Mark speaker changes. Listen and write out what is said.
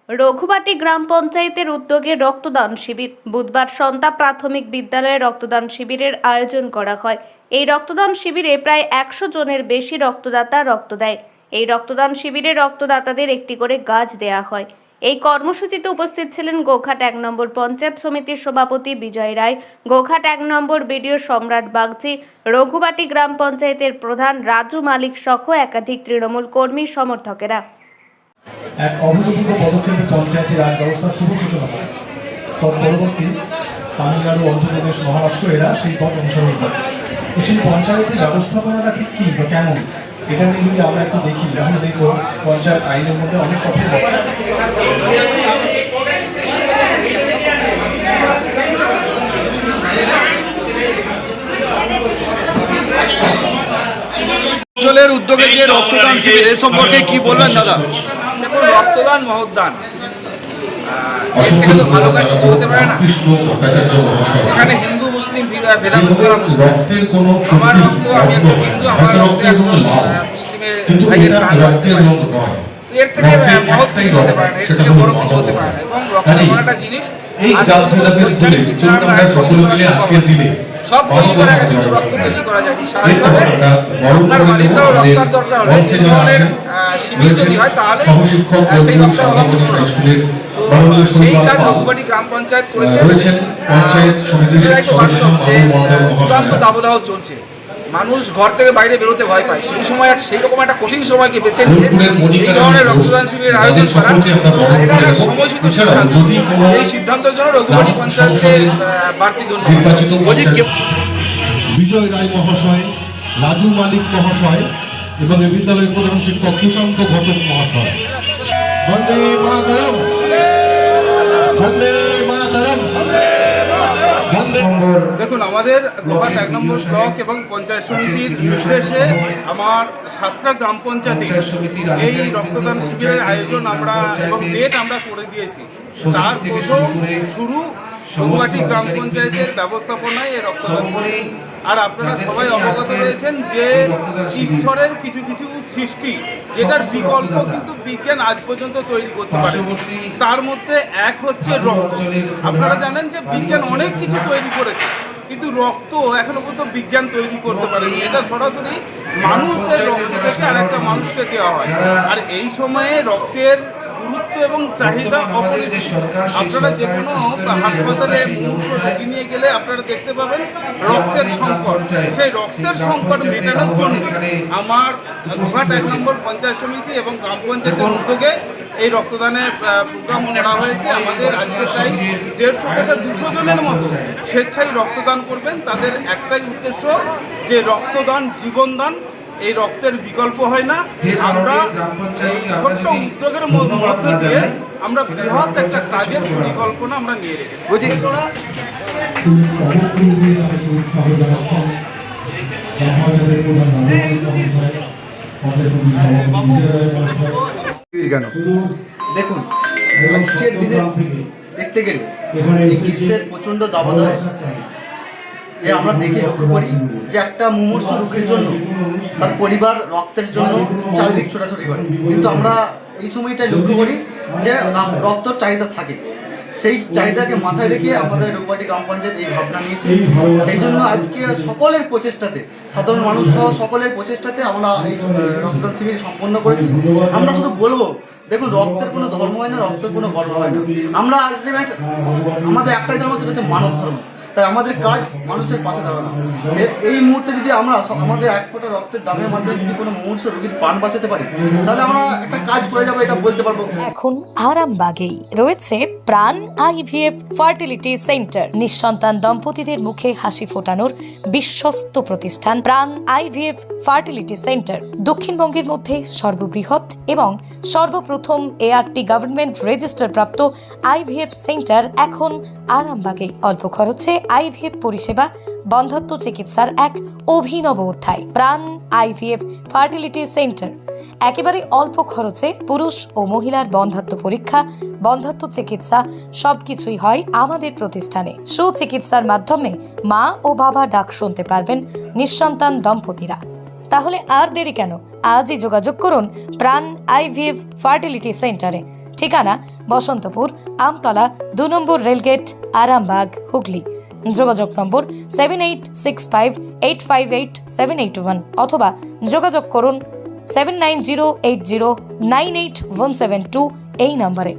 Speaker 1: রঘুবাটি গ্রাম পঞ্চায়েতের উদ্যোগে রক্তদান শিবির। বুধবার সন্তা প্রাথমিক বিদ্যালয়ে রক্তদান শিবিরের আয়োজন করা হয়। এই রক্তদান শিবিরে প্রায় 100 জনের বেশি রক্তদাতা রক্ত দেয়। এই রক্তদান শিবিরে রক্তদাতাদের একটি করে গাছ দেয়া হয়। এই কর্মসূচিতে উপস্থিত ছিলেন গোঘাট 1 নম্বর পঞ্চায়েত সমিতির সভাপতি বিজয় রায়, গোঘাট 1 নম্বর বিডিও সম্রাট বাগচি, রঘুবাটি গ্রাম পঞ্চায়েতের প্রধান রাজু মালিক সহ একাধিক তৃণমূল কর্মী সমর্থকেরা।
Speaker 2: এক অভূতপূর্ব পদক্ষেপে পঞ্চায়েতি রাজ ব্যবস্থার শুভ সূচনা করে। তৎপরবর্তী তামিলনাড়ু, অন্ধ্রপ্রদেশ, মহারাষ্ট্র এরা সেই পথ অনুসরণ করে। তো সেই পঞ্চায়েতের ব্যবস্থাপনাটা ঠিক কী বা কেমন, এটা নিয়ে যদি আমরা একটু দেখি, তাহলে দেখব পঞ্চায়েত আইনের মধ্যে অনেক কথাই বলে।
Speaker 3: অঞ্চলের উদ্যোগে যে রক্তদান শিবির, এ সম্পর্কে কি বলবেন দাদা?
Speaker 4: দেখুন, রক্তদান মহদান, এর থেকে তো ভালো কাজ কিছু হতে পারে না। যেখানে হিন্দু মুসলিম ভেদাভেদ করা মুশকিল। আমার রক্ত, আমি একজন হিন্দু, আমার রক্তে একজন মুসলিমের ভাইয়ের প্রাণ বাঁচতে পারে। এর থেকে মহৎ কিছু হতে পারে না, এর থেকে বড় কিছু হতে পারে না। এবং রক্ত এমন একটা জিনিস, সব তৈরি করা গেছে, রক্ত তৈরি করা যায়নি। স্বাভাবিকভাবে আপনার বাড়িতেও রক্তার দরকার হলে এই ধরনের শিবির যদি হয়, তাহলে সেই রক্তের অভাব পূরণ হবে। তো সেই কাজ রঘুবাটি গ্রাম পঞ্চায়েত করেছে। চূড়ান্ত দাবদাহ চলছে, মানুষ ঘর থেকে বাইরে বেরোতে ভয় পায়। সেই সময় সেই রকম একটা কঠিন সময়কে বেছে নিয়ে এই ধরনের রক্তদান শিবিরের আয়োজন করা, এটা একটা সময়সূচিত সিদ্ধান্ত। এই সিদ্ধান্তের জন্য রঘুবাটি পঞ্চায়েতকে বাড়তি ধন্যবাদ।
Speaker 2: বিজয় রায় মহাশয়, রাজু মালিক মহাশয় এবং এই বিদ্যালয়ের প্রধান শিক্ষক সুশান্ত ঘটক মহাশয়। বন্দে মাতরম, বন্দে মাতরম।
Speaker 5: দেখুন, আমাদের গোঘাট 1 নম্বর ব্লক এবং পঞ্চায়েত সমিতির নির্দেশে আমার 7টা গ্রাম পঞ্চায়েতে এই রক্তদান শিবিরের আয়োজন আমরা এবং ডেট আমরা করে দিয়েছি। তার প্রথম শুরু রঘুবাটি গ্রাম পঞ্চায়েতের ব্যবস্থাপনায় এই রক্তদান। আর আপনারা সবাই অবগত রয়েছেন যে ঈশ্বরের কিছু কিছু সৃষ্টি, যেটার বিকল্প কিন্তু বিজ্ঞান আজ পর্যন্ত তৈরি করতে পারে। তার মধ্যে এক হচ্ছে রক্ত। আপনারা জানেন যে বিজ্ঞান অনেক কিছু তৈরি করেছে, কিন্তু রক্ত এখনো পর্যন্ত বিজ্ঞান তৈরি করতে পারেনি। এটা সরাসরি মানুষের রক্ত থেকে আরেকটা মানুষকে দেওয়া হয়। আর এই সময়ে রক্তের গুরুত্ব এবং চাহিদা অপরিসীম। আপনারা যে কোনো হাসপাতালে মুমূর্ষু রোগী নিয়ে গেলে আপনারা দেখতে পাবেন রক্তের সংকট। সেই রক্তের সংকট মেটানোর জন্য আমার গোঘাট 1 নম্বর পঞ্চায়েত সমিতি এবং গ্রাম পঞ্চায়েতের উদ্যোগে এই রক্তদানের প্রোগ্রাম করা হয়েছে। আমাদের আজকে প্রায় 150 থেকে 200 জনের মতো স্বেচ্ছায় রক্তদান করবেন। তাদের একটাই উদ্দেশ্য যে রক্তদান জীবনদান, এই রক্তের বিকল্প হয় না। আমরা এই ছোট্ট উদ্যোগের মধ্য দিয়ে আমরা বৃহৎ একটা কাজের পরিকল্পনা আমরা নিয়ে রেখেছি।
Speaker 6: দেখুন, আজকের দিনে দেখতে গেলে এই গ্রীষ্মের প্রচণ্ড দাবদাহে আমরা দেখে লক্ষ্য করি যে একটা মুমূর্ষু রোগীর জন্য তার পরিবার রক্তের জন্য চারিদিক ছোটাছুটি করে, কিন্তু আমরা এই সময়টায় লক্ষ্য করি যে রক্তর চাহিদা থাকে। সেই চাহিদাকে মাথায় রেখে আমাদের রঘুবাটি গ্রাম পঞ্চায়েত এই ভাবনা নিয়েছে। সেই জন্য আজকে সকলের প্রচেষ্টাতে, সাধারণ মানুষ সহ সকলের প্রচেষ্টাতে আমরা এই রক্তদান শিবির সম্পন্ন করেছি। আমরা শুধু বলবো, দেখুন, রক্তের কোনো ধর্ম হয় না, রক্তের কোনো বর্ণ হয় না। আমরা আলটিমেট আমাদের একটাই ধর্ম, সেটা হচ্ছে মানব ধর্ম। তাই আমাদের কাজ মানুষের পাশে দাঁড়ানো। এই মুহূর্তে যদি আমরা আমাদের এক ফোঁটা রক্তের দানের মাধ্যমে যদি কোনো মুমূর্ষু রোগীর প্রাণ বাঁচাতে পারি, তাহলে আমরা একটা কাজ করে যাবো, এটা বলতে পারবো।
Speaker 7: এখন আরামবাগেই রয়েছে প্রাণ আইভিএফ ফার্টিলিটি সেন্টার। নিঃসন্তান দম্পতিদের মুখে হাসি ফোটানোর বিশ্বস্ত প্রতিষ্ঠান প্রাণ আইভিএফ ফার্টিলিটি সেন্টার। দক্ষিণবঙ্গের মধ্যে সর্ববৃহৎ এবং সর্বপ্রথম এআরটি গভর্নমেন্ট রেজিস্টার প্রাপ্ত আইভিএফ সেন্টার এখন আরামবাগেই। অল্প খরচে আইভিএফ পরিষেবা, বন্ধ্যাত্ব চিকিৎসার এক অভিনব অধ্যায়। প্রাণ আইভিএফ ফার্টিলিটি সেন্টার একেবারে অল্প খরচে পুরুষ ও মহিলার বন্ধ্যাত্ব পরীক্ষা, বন্ধ্যাত্ব চিকিৎসা সবকিছুই হয় আমাদের প্রতিষ্ঠানে। সুচিকিৎসার মাধ্যমে মা ও বাবা ডাক শুনতে পারবেন নিঃসন্তান দম্পতিরা। তাহলে আর দেরি কেন? আজই যোগাযোগ করুন প্রাণ আইভিএফ ফার্টিলিটি সেন্টারে। ঠিকানা বসন্তপুর, আমতলা, 2 নম্বর রেলগেট, আরামবাগ, হুগলি। যোগাযোগ নম্বর 7865858781 অথবা যোগাযোগ করুন 7908098172 এই নম্বরে।